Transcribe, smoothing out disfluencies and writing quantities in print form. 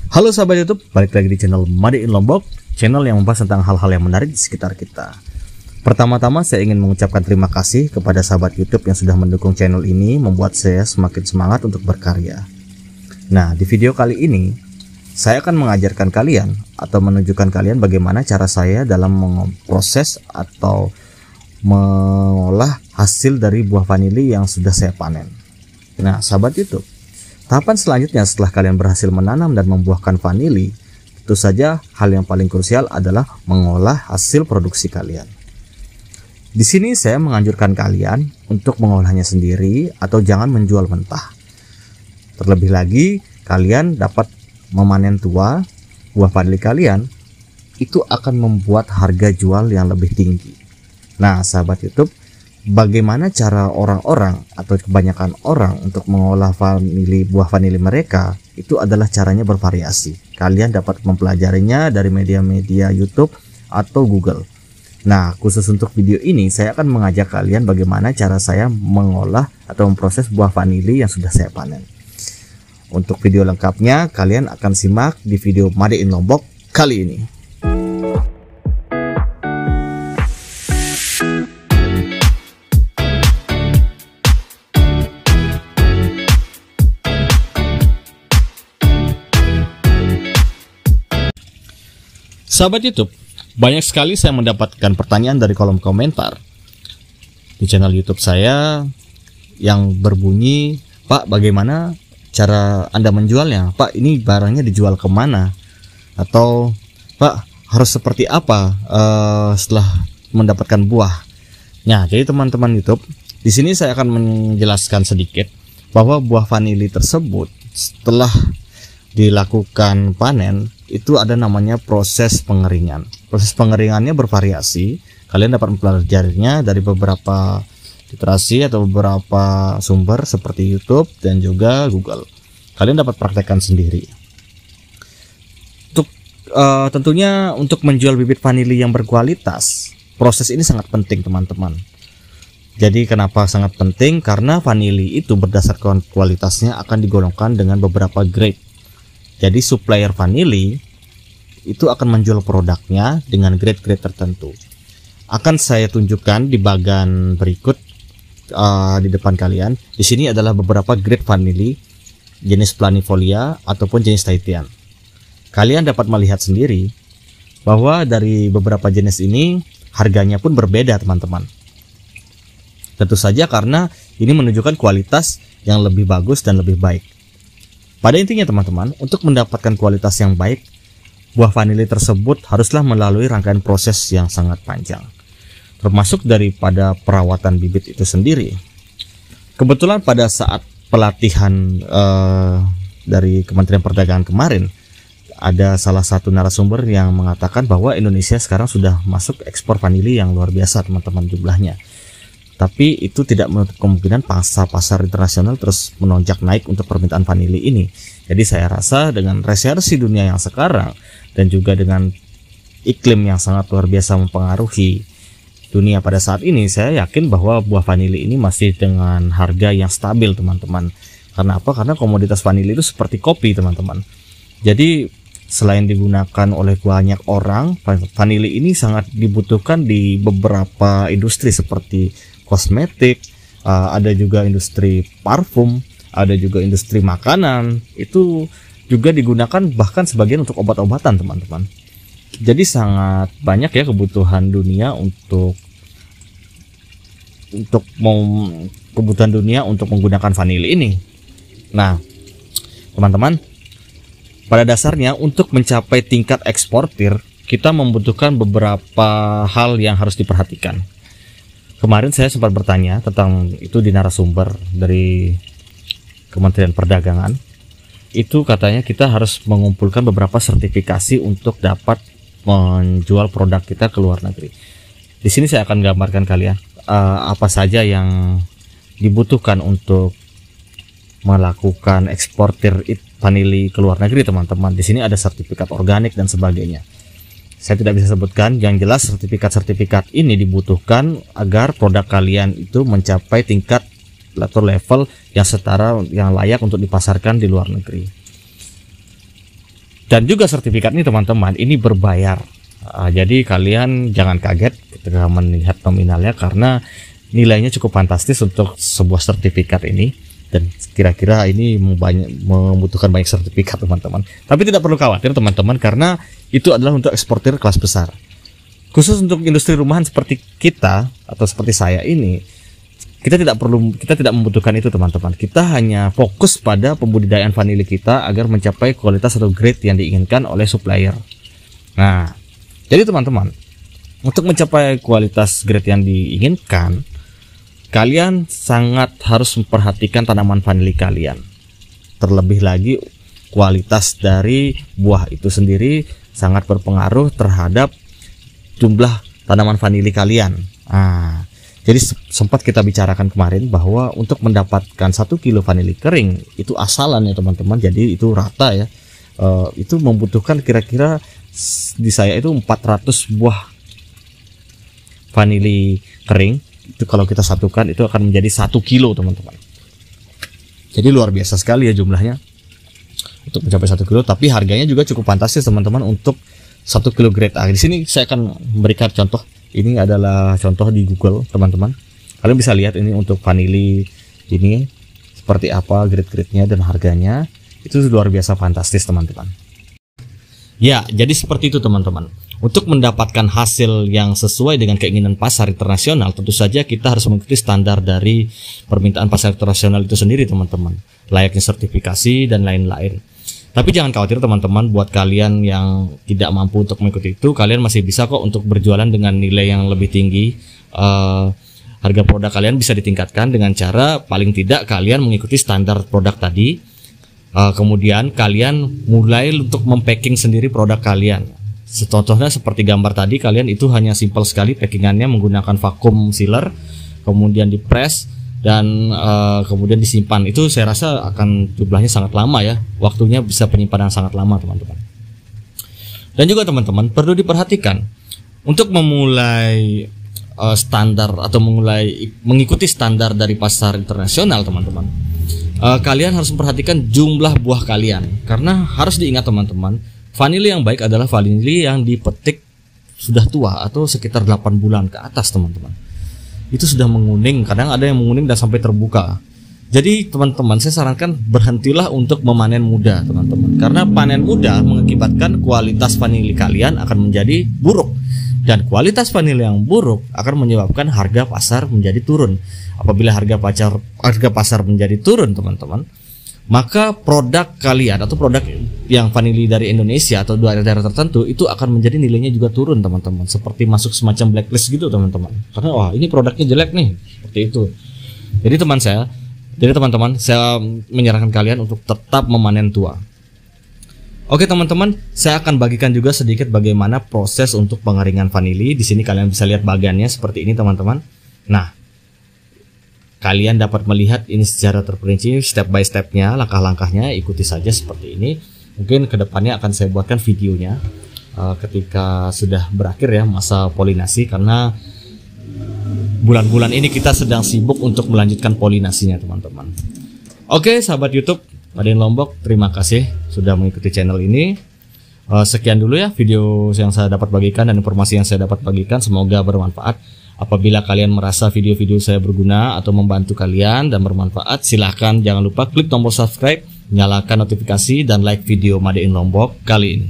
Halo sahabat YouTube, balik lagi di channel Made in Lombok, channel yang membahas tentang hal-hal yang menarik di sekitar kita. Pertama-tama saya ingin mengucapkan terima kasih kepada sahabat YouTube yang sudah mendukung channel ini, membuat saya semakin semangat untuk berkarya. Nah, di video kali ini saya akan mengajarkan kalian atau menunjukkan kalian bagaimana cara saya dalam memproses atau mengolah hasil dari buah vanili yang sudah saya panen. Nah, sahabat YouTube, tahapan selanjutnya setelah kalian berhasil menanam dan membuahkan vanili, tentu saja hal yang paling krusial adalah mengolah hasil produksi kalian. Di sini saya menganjurkan kalian untuk mengolahnya sendiri atau jangan menjual mentah. Terlebih lagi, kalian dapat memanen tua buah vanili kalian, itu akan membuat harga jual yang lebih tinggi. Nah, sahabat YouTube, bagaimana cara orang-orang atau kebanyakan orang untuk mengolah buah vanili mereka, itu adalah caranya bervariasi. Kalian dapat mempelajarinya dari media-media YouTube atau Google. Nah, khusus untuk video ini saya akan mengajak kalian bagaimana cara saya mengolah atau memproses buah vanili yang sudah saya panen. Untuk video lengkapnya kalian akan simak di video Made in Lombok kali ini. Sahabat YouTube, banyak sekali saya mendapatkan pertanyaan dari kolom komentar di channel YouTube saya yang berbunyi, "Pak, bagaimana cara Anda menjualnya? Pak, ini barangnya dijual kemana? Atau Pak, harus seperti apa setelah mendapatkan buah?" Nah, jadi teman-teman YouTube, di sini saya akan menjelaskan sedikit bahwa buah vanili tersebut setelah dilakukan panen itu ada namanya proses pengeringan. Proses pengeringannya bervariasi. Kalian dapat mempelajarinya dari beberapa literasi atau beberapa sumber seperti YouTube dan juga Google. Kalian dapat praktekkan sendiri. Tentunya untuk menjual bibit vanili yang berkualitas, proses ini sangat penting teman-teman. Jadi kenapa sangat penting? Karena vanili itu berdasarkan kualitasnya akan digolongkan dengan beberapa grade. Jadi supplier vanili itu akan menjual produknya dengan grade-grade tertentu. Akan saya tunjukkan di bagian berikut di depan kalian. Di sini adalah beberapa grade vanili jenis planifolia ataupun jenis Tahitian. Kalian dapat melihat sendiri bahwa dari beberapa jenis ini harganya pun berbeda teman-teman. Tentu saja karena ini menunjukkan kualitas yang lebih bagus dan lebih baik. Pada intinya teman-teman, untuk mendapatkan kualitas yang baik, buah vanili tersebut haruslah melalui rangkaian proses yang sangat panjang, termasuk daripada perawatan bibit itu sendiri. Kebetulan pada saat pelatihan dari Kementerian Perdagangan kemarin, ada salah satu narasumber yang mengatakan bahwa Indonesia sekarang sudah masuk ekspor vanili yang luar biasa teman-teman jumlahnya. Tapi itu tidak menutup kemungkinan pasar internasional terus menonjak naik untuk permintaan vanili ini. Jadi saya rasa dengan resesi dunia yang sekarang dan juga dengan iklim yang sangat luar biasa mempengaruhi dunia pada saat ini, saya yakin bahwa buah vanili ini masih dengan harga yang stabil teman-teman. Karena apa? Karena komoditas vanili itu seperti kopi teman-teman. Jadi selain digunakan oleh banyak orang, vanili ini sangat dibutuhkan di beberapa industri seperti kosmetik, ada juga industri parfum, ada juga industri makanan, itu juga digunakan bahkan sebagian untuk obat-obatan teman-teman. Jadi sangat banyak ya kebutuhan dunia untuk menggunakan vanili ini. Nah, teman-teman, pada dasarnya untuk mencapai tingkat eksportir, kita membutuhkan beberapa hal yang harus diperhatikan. Kemarin saya sempat bertanya tentang itu di narasumber dari Kementerian Perdagangan. Itu katanya kita harus mengumpulkan beberapa sertifikasi untuk dapat menjual produk kita ke luar negeri. Di sini saya akan gambarkan kalian apa saja yang dibutuhkan untuk melakukan eksportir vanili ke luar negeri teman-teman. Di sini ada sertifikat organik dan sebagainya. Saya tidak bisa sebutkan, yang jelas sertifikat-sertifikat ini dibutuhkan agar produk kalian itu mencapai tingkat atau level yang setara, yang layak untuk dipasarkan di luar negeri. Dan juga sertifikat ini teman-teman, ini berbayar. Jadi kalian jangan kaget ketika melihat nominalnya, karena nilainya cukup fantastis untuk sebuah sertifikat ini. Dan kira-kira ini membutuhkan banyak sertifikat teman-teman. Tapi tidak perlu khawatir teman-teman, karena itu adalah untuk eksportir kelas besar. Khusus untuk industri rumahan seperti kita atau seperti saya ini, kita tidak membutuhkan itu teman-teman. Kita hanya fokus pada pembudidayaan vanili kita agar mencapai kualitas atau grade yang diinginkan oleh supplier. Nah, jadi teman-teman, untuk mencapai kualitas grade yang diinginkan, kalian sangat harus memperhatikan tanaman vanili kalian. Terlebih lagi kualitas dari buah itu sendiri sangat berpengaruh terhadap jumlah tanaman vanili kalian. Jadi sempat kita bicarakan kemarin bahwa untuk mendapatkan 1 kilo vanili kering itu asalan ya teman-teman, jadi itu rata ya, itu membutuhkan kira-kira di saya itu 400 buah vanili kering. Itu kalau kita satukan itu akan menjadi 1 kilo teman-teman. Jadi luar biasa sekali ya jumlahnya untuk mencapai 1 kilo. Tapi harganya juga cukup fantastis teman-teman untuk 1 kilo grade A. Di sini saya akan memberikan contoh. Ini adalah contoh di Google teman-teman. Kalian bisa lihat ini untuk vanili ini seperti apa grade-grade-nya dan harganya. Itu luar biasa fantastis teman-teman. Ya, jadi seperti itu teman-teman. Untuk mendapatkan hasil yang sesuai dengan keinginan pasar internasional, tentu saja kita harus mengikuti standar dari permintaan pasar internasional itu sendiri teman-teman. Layaknya sertifikasi dan lain-lain. Tapi jangan khawatir teman-teman, buat kalian yang tidak mampu untuk mengikuti itu, kalian masih bisa kok untuk berjualan dengan nilai yang lebih tinggi. Harga produk kalian bisa ditingkatkan dengan cara paling tidak kalian mengikuti standar produk tadi. Kemudian kalian mulai untuk mempacking sendiri produk kalian. Contohnya seperti gambar tadi, kalian itu hanya simpel sekali packingannya menggunakan vacuum sealer, kemudian dipres dan kemudian disimpan. Itu saya rasa akan jumlahnya sangat lama ya, waktunya bisa penyimpanan sangat lama teman-teman. Dan juga teman-teman perlu diperhatikan untuk memulai standar atau mengikuti standar dari pasar internasional teman-teman. Kalian harus memperhatikan jumlah buah kalian, karena harus diingat teman-teman, vanili yang baik adalah vanili yang dipetik sudah tua atau sekitar 8 bulan ke atas teman-teman. Itu sudah menguning, kadang ada yang menguning dan sampai terbuka. Jadi teman-teman, saya sarankan berhentilah untuk memanen muda teman-teman, karena panen muda mengakibatkan kualitas vanili kalian akan menjadi buruk, dan kualitas vanili yang buruk akan menyebabkan harga pasar menjadi turun. Apabila harga pasar menjadi turun teman-teman, maka produk kalian atau produk yang vanili dari Indonesia atau daerah-daerah tertentu itu akan menjadi nilainya juga turun teman-teman, seperti masuk semacam blacklist gitu teman-teman, karena wah ini produknya jelek nih, seperti itu. Jadi teman-teman, saya menyarankan kalian untuk tetap memanen tua. Oke teman-teman, saya akan bagikan juga sedikit bagaimana proses untuk pengeringan vanili. Di sini kalian bisa lihat bagannya seperti ini teman-teman. Nah, kalian dapat melihat ini secara terperinci step by stepnya, langkah-langkahnya, ikuti saja seperti ini. Mungkin kedepannya akan saya buatkan videonya ketika sudah berakhir ya masa polinasi, karena bulan-bulan ini kita sedang sibuk untuk melanjutkan polinasinya teman-teman. Oke sahabat YouTube Made in Lombok, terima kasih sudah mengikuti channel ini. Sekian dulu ya video yang saya dapat bagikan dan informasi yang saya dapat bagikan, semoga bermanfaat. Apabila kalian merasa video-video saya berguna atau membantu kalian dan bermanfaat, silahkan jangan lupa klik tombol subscribe, nyalakan notifikasi, dan like video Made in Lombok kali ini.